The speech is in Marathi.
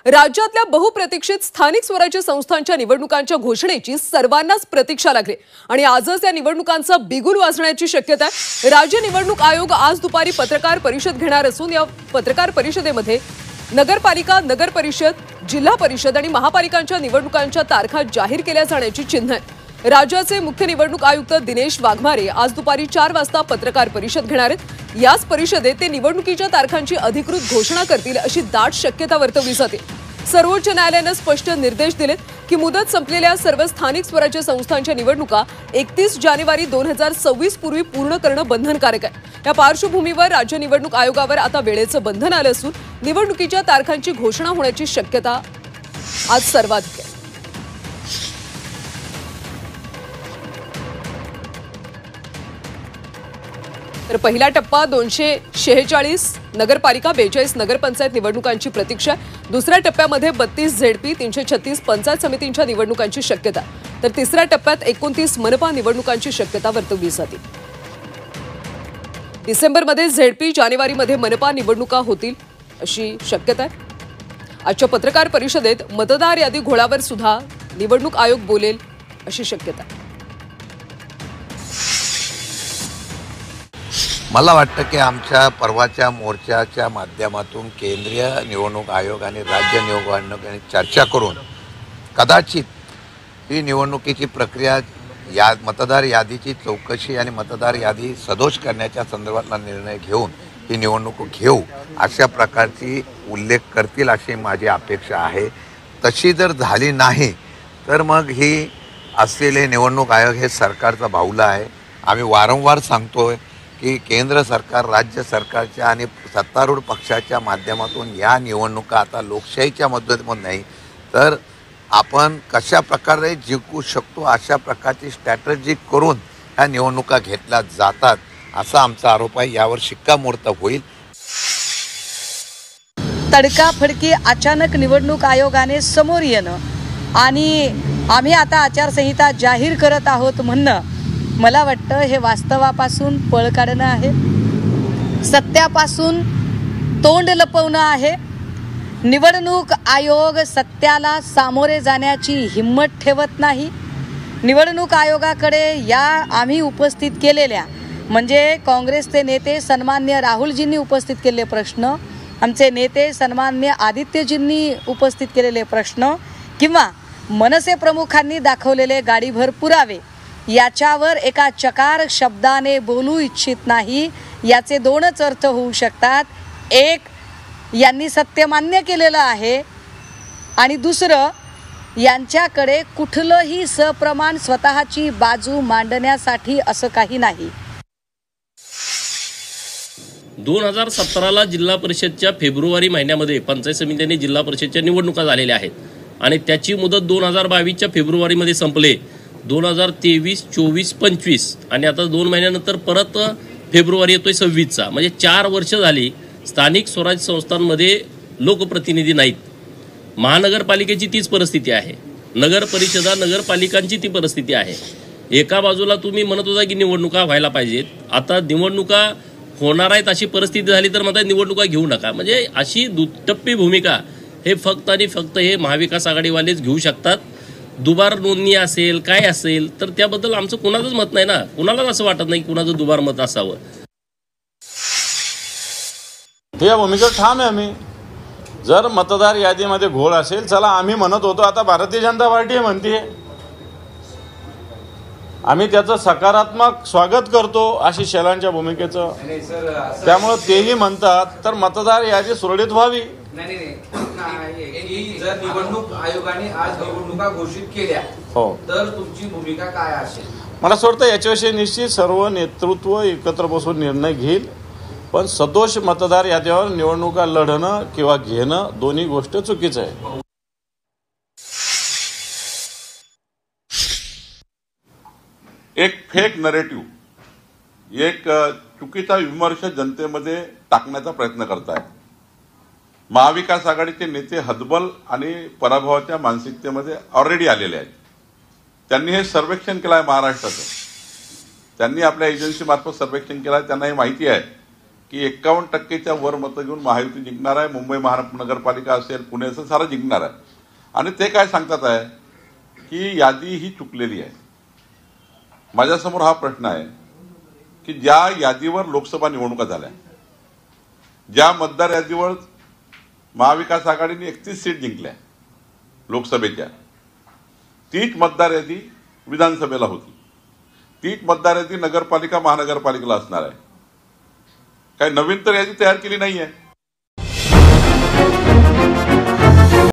राज्यातल्या बहुप्रतीक्षित स्थानिक स्वराज्य संस्थांच्या निवडणुकांच्या घोषणेची सर्वांनाच प्रतीक्षा लागली आणि आजच या निवडणुकांचा बिगुल वाजण्याची शक्यता आहे। राज्य निवडणूक आयोग आज दुपारी पत्रकार परिषद घेणार असून या पत्रकार परिषदेमध्ये नगरपालिका, नगर परिषद, जिल्हा परिषद आणि महापालिकांच्या निवडणुकांच्या तारखा जाहीर केल्या जाण्याची चिन्ह आहेत। राज्याचे मुख्य निवडणूक आयुक्त दिनेश वाघमारे आज दुपारी 4 वाजता पत्रकार परिषद घेणार आहेत। याच परिषदेत ते निवडणुकीच्या तारखांची अधिकृत घोषणा करतील अशी दाट शक्यता वर्तवली जाते। सर्वोच्च न्यायालयाने स्पष्ट निर्देश दिलेत की मुदत संपलेल्या सर्व स्थानिक स्वराज्य संस्थांच्या निवडणुका 31 जानेवारी 2026 पूर्वी पूर्ण करणं बंधनकारक आहे। या पार्श्वभूमीवर राज्य निवडणूक आयोगावर आता वेळेचं बंधन आलं असून निवडणुकीच्या तारखांची घोषणा होण्याची शक्यता आज सर्वाधिक आहे। तर पहिला टप्पा 246 नगरपालिका, 42 नगरपंचायत निवडणुकांची प्रतीक्षा। दुसऱ्या टप्प्यामध्ये 32 झेडपी, 336 पंचायत समितींच्या निवडणुकांची शक्यता। तर तिसऱ्या टप्प्यात 29 मनपा निवडणुकांची शक्यता वर्तवली जाते। डिसेंबरमध्ये झेडपी, जानेवारीमध्ये मनपा निवडणुका होतील अशी शक्यता आहे। आजच्या पत्रकार परिषदेत मतदार यादी घोळावर सुद्धा निवडणूक आयोग बोलेल अशी शक्यता आहे। मला वाटतं की आमच्या परवाच्या मोर्चाच्या माध्यमातून केंद्रीय निवडणूक आयोग आणि राज्य निवडणूक आयोगाने चर्चा करून कदाचित ही निवडणुकीची प्रक्रिया मतदार यादीची चौकशी आणि मतदार यादी सदोष करण्याच्या संदर्भातला निर्णय घेऊन ही निवडणूक घेऊ अशा प्रकारची उल्लेख करतील अशी माझी अपेक्षा आहे। तशी जर झाली नाही तर मग ही असलेले निवडणूक आयोग हे सरकारचा बाहुला आहे। आम्ही वारंवार सांगतोय की केंद्र सरकार, राज्य सरकारच्या आणि सत्तारूढ पक्षाच्या माध्यमातून या निवडणुका आता लोकशाहीच्या मदतीने नाही तर आपण कशा प्रकारे जिंकू शकतो अशा प्रकारची स्ट्रॅटेजी करून ह्या निवडणुका घेतल्या जातात असा आमचा आरोप आहे। यावर शिक्कामोर्तब होईल। तडकाफडकी अचानक निवडणूक आयोगाने समोर येणं आणि आम्ही आता आचारसंहिता जाहीर करत आहोत म्हणणं, मला वाटतं हे वास्तवापासून पळ काढणं आहे, सत्यापासून तोंड लपवणं आहे। निवडणूक आयोग सत्याला सामोरे जाण्याची हिम्मत ठेवत नाही। निवडणूक आयोगाकडे या आम्ही उपस्थित केलेल्या म्हणजे काँग्रेसचे नेते सन्मान्य राहुलजींनी उपस्थित केलेले प्रश्न, आमचे नेते सन्मान्य आदित्यजींनी उपस्थित केलेले प्रश्न किंवा मनसे प्रमुखांनी दाखवलेले गाडीभर पुरावे याच्यावर एका चकार शब्दाने बोलू इच्छित नाही। याचे दोनच अर्थ होऊ शकतात। एक, यांनी सत्य मान्य केलेलं आहे आणि दुसरं, यांच्याकडे कुठलंही सप्रमाण स्वतःची बाजू मांडण्यासाठी असं काही नाही। 2017ला जिल्हा परिषदच्या फेब्रुवारी महिन्यामध्ये पंचायत समित्यांनी जिल्हा परिषदच्या निवडणुका झालेल्या आहेत आणि त्याची मुदत 2022च्या फेब्रुवारीमध्ये संपले। 2023, 24, 25 आणि आता 2 महिन्यानंतर परत फेब्रुवारी येतोय 26चा, म्हणजे 4 वर्ष झाली स्थानिक स्वराज्य संस्थांमध्ये लोकप्रतिनिधी नाहीत। महानगरपालिकेची तीच परिस्थिती आहे, नगर परिषदा, नगरपालिकांची ती परिस्थिती आहे। एका बाजूला तुम्ही म्हणत होता की निवडणुका व्हायला पाहिजेत, आता निवडणुका होणार आहेत अशी परिस्थिती झाली तर म्हणतात निवडणुका घेऊ नका। म्हणजे अशी दुटप्पी भूमिका हे फक्त आणि फक्त हे महाविकास आघाडीवालेच घेऊ शकतात। दुबार नोंदणी असेल काय असेल तर त्याबद्दल आमचं कुणाचंच मत नाही ना, कुणालाच असं वाटत नाही कुणाचं दुबार मत असावं। या भूमिकेवर ठाम आहे आम्ही। जर मतदार यादीमध्ये घोळ असेल, चला आम्ही म्हणत होतो आता भारतीय जनता पार्टी म्हणते, आम्ही त्याचं सकारात्मक स्वागत करतो अशी शेलांच्या भूमिकेचं। त्यामुळे तेही म्हणतात तर मतदार यादी सुरळीत व्हावी। जर निवडणूक आयोगाने आज निवडणुका घोषित केल्या तर तुमची भूमिका काय असेल? मला असं वाटतं याच्याविषयी निश्चित सर्व नेतृत्व एकत्र बसून निर्णय घेईल, पण सदोष मतदार यादीवर निवडणुका लढणं किंवा घेणं दोन्ही गोष्ट चुकीचं आहे। एक फेक नरेटिव्ह, एक चुकीचा विमर्श जनतेमध्ये टाकण्याचा प्रयत्न करतायत। महाविकास आघाडीचे नेते हतबल आणि पराभवाच्या मानसिकतेमध्ये ऑलरेडी आलेले आहेत। त्यांनी हे सर्वेक्षण केलं आहे महाराष्ट्राचं, त्यांनी आपल्या एजन्सी मार्फत सर्वेक्षण केलं आहे, त्यांना हे माहिती आहे की 51%च्या वर मतं घेऊन महायुती जिंकणार आहे. मुंबई महानगरपालिका असेल, पुणे असेल, सारं जिंकणार आहे. आणि ते काय सांगतात आहे की यादी ही चुकलेली आहे. माझ्यासमोर हा प्रश्न आहे की ज्या यादीवर लोकसभा निवडणुका झाल्या, ज्या मतदार यादीवर महाविकास आघाडीने 31 सीट जिंकल्या लोकसभेच्या, तीच मतदार यादी विधानसभेला होती, तीच मतदार यादी नगरपालिका महानगरपालिकेला असणार आहे. काही नवीन तर यादी तयार केली नाहीये.